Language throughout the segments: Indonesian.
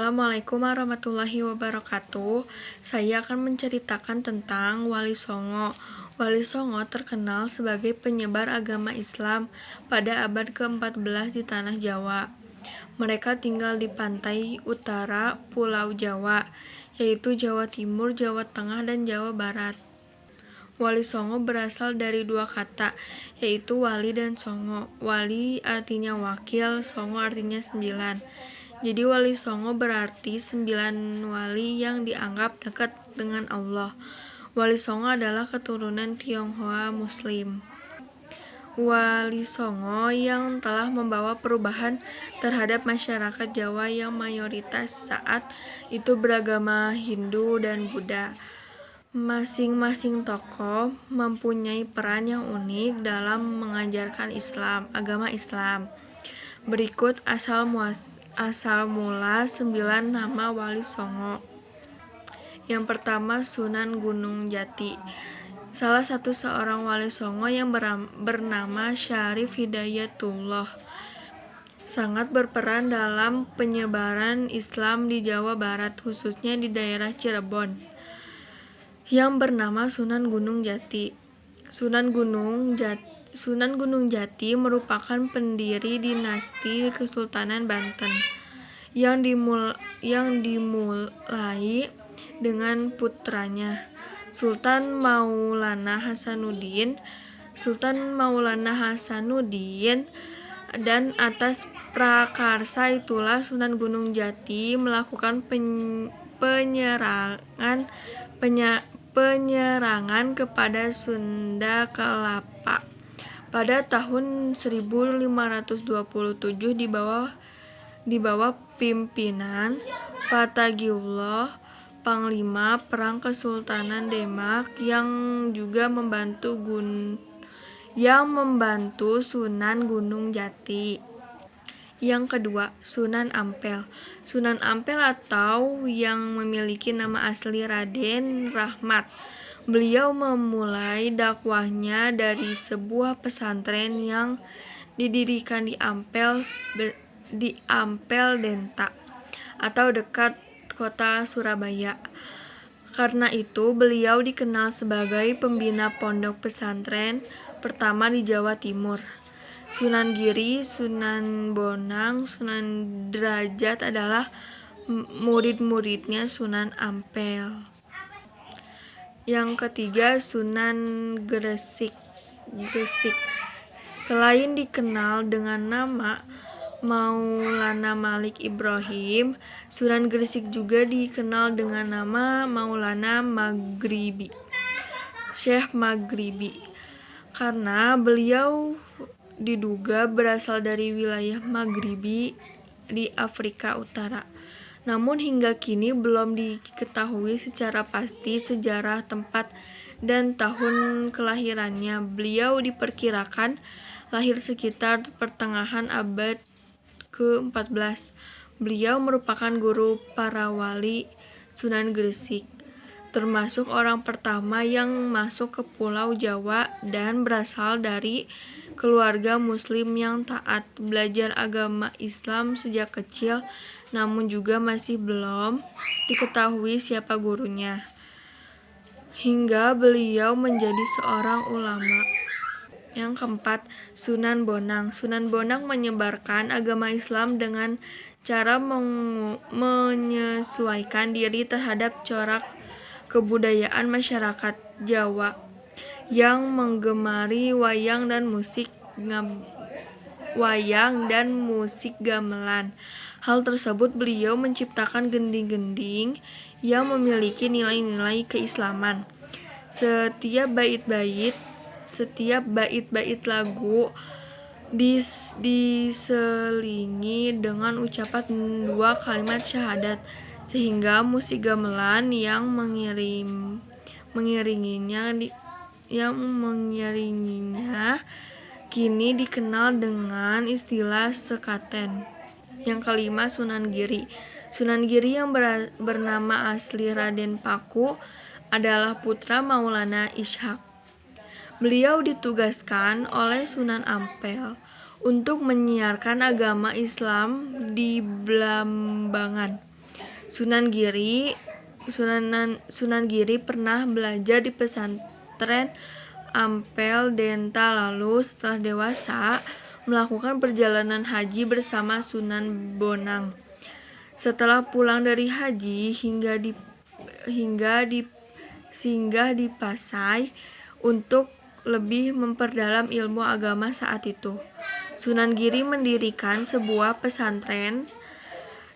Assalamualaikum warahmatullahi wabarakatuh. Saya akan menceritakan tentang Wali Songo. Wali Songo terkenal sebagai penyebar agama Islam pada abad ke-14 di tanah Jawa. Mereka tinggal di pantai utara Pulau Jawa, yaitu Jawa Timur, Jawa Tengah, dan Jawa Barat. Wali Songo berasal dari dua kata, yaitu wali dan songo. Wali artinya wakil, songo artinya 9. Jadi Wali Songo berarti 9 wali yang dianggap dekat dengan Allah. Wali Songo adalah keturunan Tionghoa Muslim. Wali Songo yang telah membawa perubahan terhadap masyarakat Jawa yang mayoritas saat itu beragama Hindu dan Buddha. Masing-masing tokoh mempunyai peran yang unik dalam mengajarkan agama Islam. Berikut asal mula 9 nama Wali Songo. Yang pertama, Sunan Gunung Jati. Salah satu seorang Wali Songo yang bernama Syarif Hidayatullah sangat berperan dalam penyebaran Islam di Jawa Barat, khususnya di daerah Cirebon, yang bernama Sunan Gunung Jati. Sunan Gunung Jati merupakan pendiri dinasti Kesultanan Banten yang dimulai dengan putranya Sultan Maulana Hasanuddin, dan atas prakarsa itulah Sunan Gunung Jati melakukan penyerangan kepada Sunda Kelapa pada tahun 1527 di bawah pimpinan Fathagiullah, Panglima Perang Kesultanan Demak yang juga membantu Sunan Gunung Jati. Yang kedua, Sunan Ampel. Sunan Ampel atau yang memiliki nama asli Raden Rahmat. Beliau memulai dakwahnya dari sebuah pesantren yang didirikan di Ampel Denta atau dekat kota Surabaya. Karena itu, beliau dikenal sebagai pembina pondok pesantren pertama di Jawa Timur. Sunan Giri, Sunan Bonang, Sunan Derajat adalah murid-muridnya Sunan Ampel. Yang ketiga, Sunan Gresik. Selain dikenal dengan nama Maulana Malik Ibrahim, Sunan Gresik juga dikenal dengan nama Maulana Maghribi, Syekh Maghribi, karena beliau diduga berasal dari wilayah Maghribi di Afrika Utara. Namun hingga kini belum diketahui secara pasti sejarah tempat dan tahun kelahirannya. Beliau diperkirakan lahir sekitar pertengahan abad ke-14. Beliau merupakan guru para wali Sunan Gresik, termasuk orang pertama yang masuk ke Pulau Jawa dan berasal dari keluarga Muslim yang taat, belajar agama Islam sejak kecil, namun juga masih belum diketahui siapa gurunya, hingga beliau menjadi seorang ulama. Yang keempat, Sunan Bonang. Sunan Bonang menyebarkan agama Islam dengan cara menyesuaikan diri terhadap corak kebudayaan masyarakat Jawa yang menggemari wayang dan musik gamelan. Hal tersebut beliau menciptakan gending-gending yang memiliki nilai-nilai keislaman. Setiap bait-bait lagu diselingi dengan ucapan 2 kalimat syahadat, sehingga musik gamelan yang mengiringinya kini dikenal dengan istilah sekaten. Yang kelima, Sunan Giri. Sunan Giri yang bernama asli Raden Paku adalah putra Maulana Ishaq. Beliau ditugaskan oleh Sunan Ampel untuk menyiarkan agama Islam di Blambangan. Sunan Giri pernah belajar di pesantren Ampel Denta, lalu setelah dewasa melakukan perjalanan haji bersama Sunan Bonang. Setelah pulang dari haji singgah di Pasai untuk lebih memperdalam ilmu agama saat itu. Sunan Giri mendirikan sebuah pesantren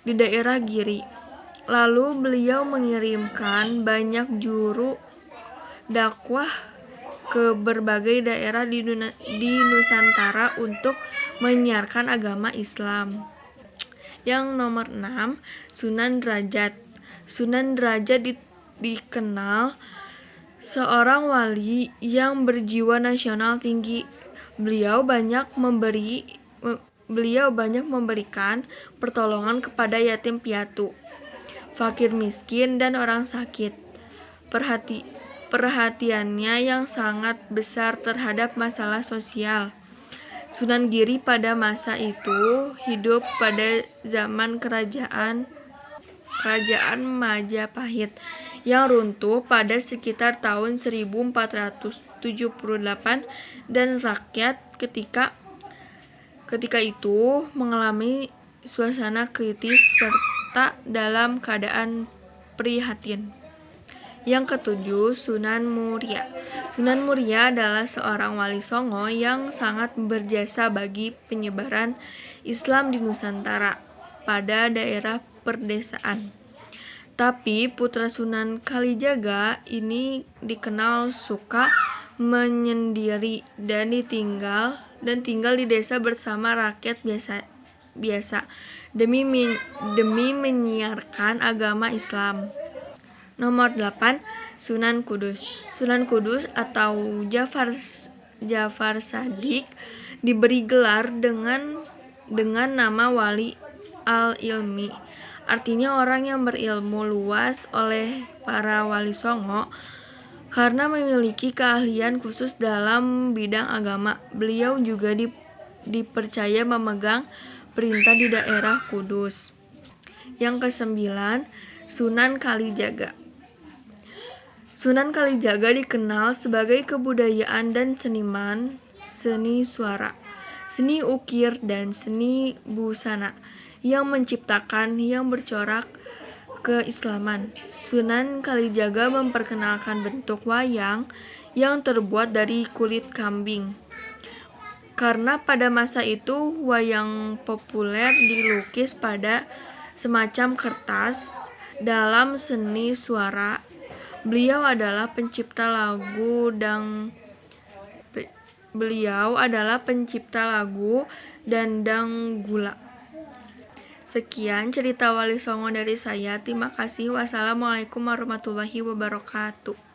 di daerah Giri. Lalu beliau mengirimkan banyak juru dakwah ke berbagai daerah di Nusantara untuk menyiarkan agama Islam. Yang nomor 6, Sunan Derajat. Sunan Derajat dikenal seorang wali yang berjiwa nasional tinggi. Beliau banyak memberikan pertolongan kepada yatim piatu, fakir miskin, dan orang sakit. Perhatiannya yang sangat besar terhadap masalah sosial. Sunan Giri pada masa itu hidup pada zaman kerajaan Majapahit yang runtuh pada sekitar tahun 1478, dan rakyat ketika itu mengalami suasana kritis serta dalam keadaan prihatin. Yang ketujuh, Sunan Muria. Sunan Muria adalah seorang wali songo yang sangat berjasa bagi penyebaran Islam di Nusantara pada daerah perdesaan. Tapi putra Sunan Kalijaga ini dikenal suka menyendiri dan tinggal di desa bersama rakyat biasa demi menyiarkan agama Islam. Nomor 8, Sunan Kudus. Sunan Kudus atau Jafar Shadiq diberi gelar dengan nama Wali al-Ilmi, artinya orang yang berilmu luas oleh para wali songo karena memiliki keahlian khusus dalam bidang agama. Beliau juga dipercaya memegang perintah di daerah Kudus. Yang ke-9, Sunan Kalijaga. Sunan Kalijaga dikenal sebagai kebudayaan dan seniman seni suara, seni ukir, dan seni busana yang menciptakan yang bercorak keislaman. Sunan Kalijaga memperkenalkan bentuk wayang yang terbuat dari kulit kambing. Karena pada masa itu wayang populer dilukis pada semacam kertas dalam seni suara. Beliau adalah pencipta lagu dan Danggula. Sekian cerita Wali Songo dari saya. Terima kasih. Wassalamualaikum warahmatullahi wabarakatuh.